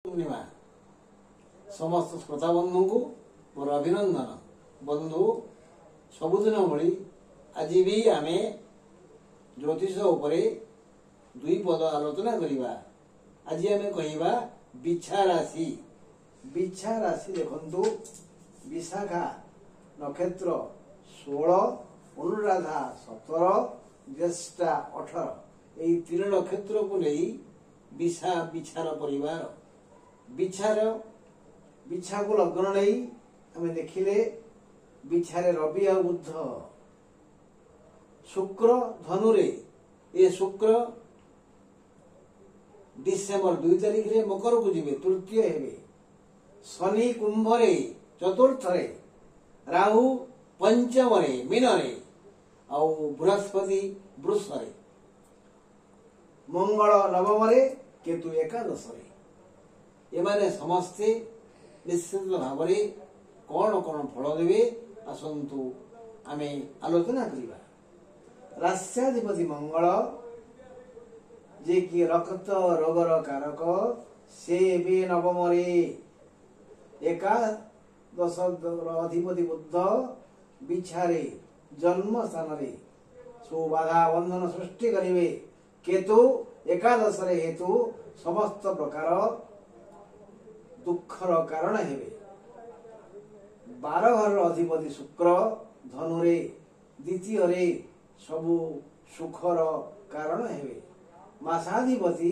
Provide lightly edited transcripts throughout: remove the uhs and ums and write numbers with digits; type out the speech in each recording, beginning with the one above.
पूर्णिमा समस्त श्रोता बंधु को मोर अभिनंदन। बंधु सबुदिन भली आज भी आमे ज्योतिष उपरे दुई पद आलोचना करिबा। आज आमे कहिबा बिछा राशि। बिछा राशि देखंतु विशाखा नक्षत्र 16, अनुराधा 17, ज्येष्ठा 18 एई तीन नक्षत्र को नहीं बिछार परिवार। बिछा को लग्न नहीं हमें देखिले बिछारे रवि और बुध, शुक्र धनुरे ये शुक्र डिसेम्बर 2 तारिख रे मकर को जीवे तृतीय हेबे। शनि कुंभ रे चतुर्थ रे, राहु पंचम रे मीन रे और बृहस्पति वृष रे, मंगल नवम रे केतु एकादश रे। एमाने समस्ते निश्चित भाव कौन कौन फल देवे आसंतु आमे आलोचना करिबा। राष्ट्राधिपति मंगल जे कि रक्त रोगर कारक से भी नवम रे, एकादश अधिपति बुध बिछारे जन्म स्थान रे सुबाधा बंधन सृष्टि करिवे। केतु एकादश रे हेतु समस्त प्रकार दुखर कारण हेबे। 12 घर अधिपति शुक्र धनुरे द्वितीय रे सबु सुखर कारण हेबे। मासाधिपति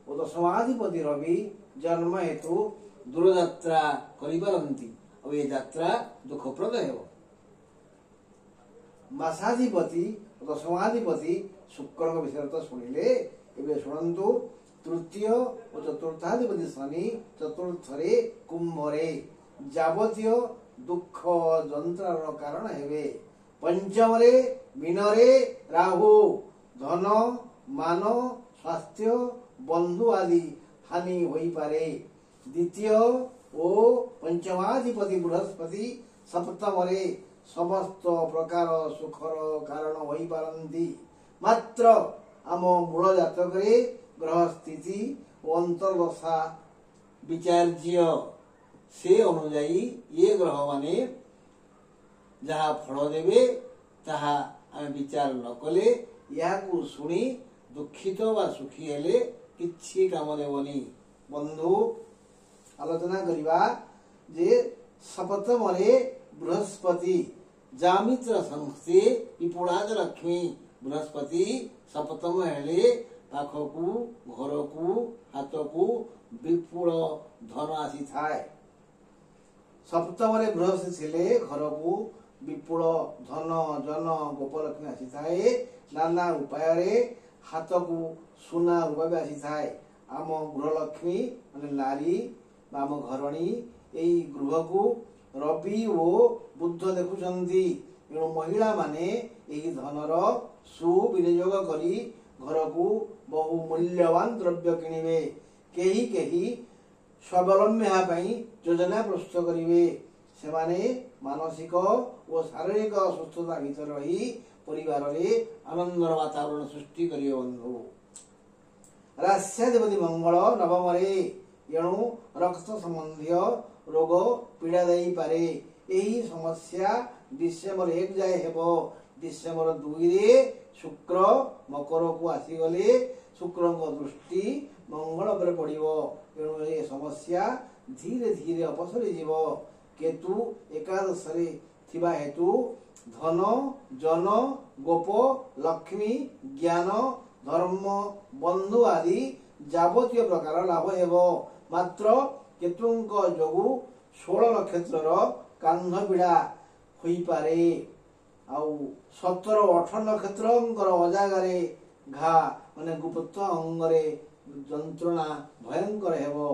और दशमाधिपति रवि जन्म हेतु दूरयात्रा करिपारंती और ये यात्रा दुखप्रद हेबो। मासाधिपति और दशमाधिपति शुक्र को विषय तो सुनिले एबे सुनंतु। तृतीय और चतुर्थाधिपति शनि चतुर्थ रे कुंभ रे जावतीय दुख जंत्रार कारण हेबे। पंचम रे मीन रे राहु धन मान स्वास्थ्य बंधु आदि हानि होई पारे। द्वितीय ओ पंचमाधिपति बृहस्पति सप्तम रे समस्त प्रकार सुखर कारण होई पारंती। मात्र आम मूल जातक रे ग्रह स्थिति और अंतर्दशा विचार्य से अनुजाई ये ग्रह माने जहा फल देवे ताहा आमे विचार न कले याकू सुनी दुखित वा सुखी हेले किछि काम देवनी। बंधु आलोचना करिबा जे सप्तम रे बृहस्पति जामित्र संस्थे विपुलाज लक्ष्मी बृहस्पति सप्तम हेले पाखकू घरकू हाथकू विपुल धन आसी थाए। सप्तम रे बृहस्पति थिले घरकू विपुल धन जन गोपलक्ष्मी आसी थाए। नाना उपाय रे हाथकू सुना रूपा भी आसी थाए। आम गृहलक्ष्मी माने नारी आम घरणी एई गृहकू रवि ओ बुध देखुचंती। एणु महिला माने एई धनर सुविनियोग करी घरकू बहु मूल्यवान द्रव्य किनिवे। केही केही स्वावलंबी हेबाई योजना प्रस्तुत करिवे। सेमाने मानसिक और शारीरिक सुस्थता भीतर रही परिवार रे आनंदर वातावरण सृष्टि करिवे। बंधु राष्ट्राधिपति मंगल नवम रे एणु रक्त संबंधी रोग पीड़ा दे पारे। यही समस्या डिसेम्बर 1 जाए हेबो। डिसेम्बर 2 रे शुक्र मकर को आसीगले शुक्र दृष्टि मंगल पर पड़िबो। एणु ए समस्या धीरे धीरे अपसरी जीवो। केतु एकादश रे थिबा हेतु धन जन गोप लक्ष्मी ज्ञान धर्म बंधु आदि जावतीय प्रकार लाभ हेबो। मात्र केतुंक जोगु 16 नक्षत्रर कांध पीड़ा होई पारे। आउ 17-18 नक्षत्रंकर अजागारे घा माने गुप्त अंगरे जंत्रणा भयंकर हेबो।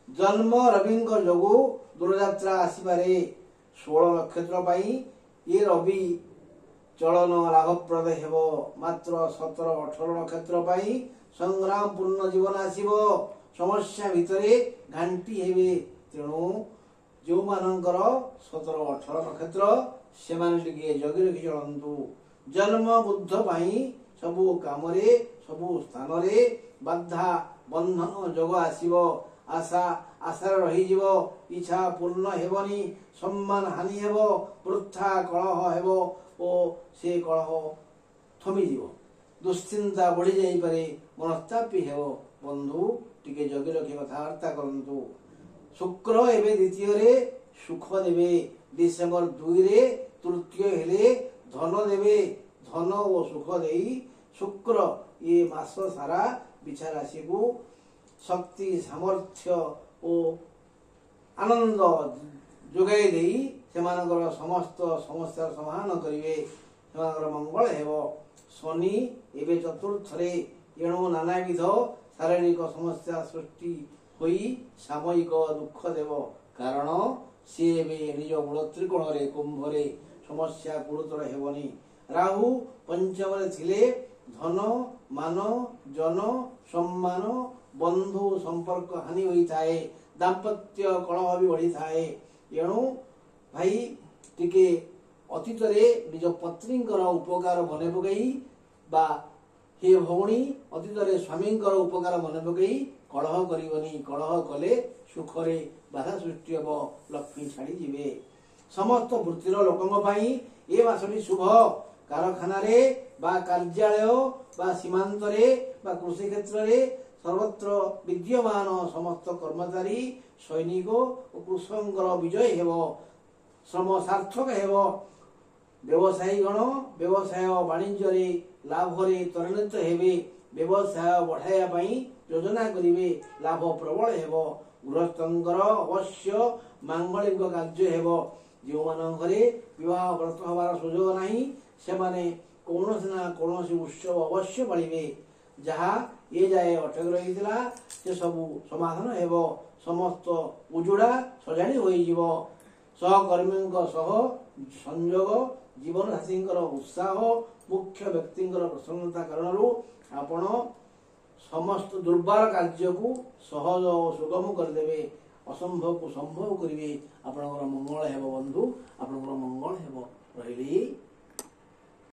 जन्म रविंकर जोगु दूरयात्रा आसीपारे। 16 नक्षत्र पाई ये रवि चलन लाभप्रद हेबो। मात्र 17-18 नक्षत्र पाई संग्राम पूर्ण जीवन आसीबो। समस्या भितरे घांटी हेबे। तेणु जो मानकर 17-18 नक्षत्र सेमाने टिके जगी रखी चलंतु। जन्म बुद्ध पाई सबु काम रे सबु स्थान रे बाधा बंधन जोग आसीबो। आशा आशार रहीजिव इच्छा पूर्ण हेबनी सम्मान हानि हेब वृथा कलह हेब ओ से कलह थमिजिव दुश्चिंता बढ़ी जाई पारे मनस्तापी हेब बंधु टिके जगी रखी कथबार्ता करंतु शुक्र एवं द्वितीय रे सुख देवे डिसेम्बर 2 रे तृतीय हेले धन देवे धन और सुख देई शुक्र ये मास सारा बिछा राशि को शक्ति सामर्थ्य और आनंद जोगाई देई सेमानकर समस्त समस्या समाधान करिवे सेमानकर मंगल हेबो शनि एवं चतुर्थ रे एणु नानाविध शारीरिक समस्या सृष्टि होई सामयिक दुख देव कारण सी निज मूल त्रिकोण रे कुंभ रे समस्या गुरुतर हेबनी राहु पंचम रे थिले धन मान जन सम्मान बंधु संपर्क हानि होई थाए दाम्पत्य कलह भी बढ़ी थाए एणु भाई टिके अतीत रे निज पत्नी उपकार मन पकई बा हे भौणी अतीत रे स्वामी उपकार मन पकई कलह करनी कलह कले सुखरे बाधा सृष्टि हम लक्ष्मी छाड़ी जीवे समस्त वृत्तिर लोकों पाई ए मासटी शुभ कारखाना रे बा कार्यालय बा सीमांत रे बा कृषि क्षेत्र रे सर्वत्र विद्यमान समस्त कर्मचारी सैनिक और कृषकर विजय हेब श्रम सार्थक हेब व्यवसायी गण व्यवसाय वाणिज्य रे लाभ रे त्वरान्वित हेबे व्यवसाय बढ़ाया पाई योजना करिवे लाभ प्रबल हेब गृहस्थंकर अवश्य मांगलिक कार्य हेब जो मान घरे विवाह व्रत हबार सुजोग नाही से माने कौनसी ना कौनसी उत्सव अवश्य पालिबे जहा ये जाए अटक रही से सबू समाधान हेब समस्त उजुड़ा सजाड़ी होई जीवो सहकर्मी सह संयोग जीवन साथी उत्साह मुख्य व्यक्ति प्रसन्नता कारण आपण समस्त दुर्बल कार्य को सहज और सुगम करदेवे असंभव को संभव करेंगे आपणकर मंगल हेब बंधु आपणकर मंगल हेब रही।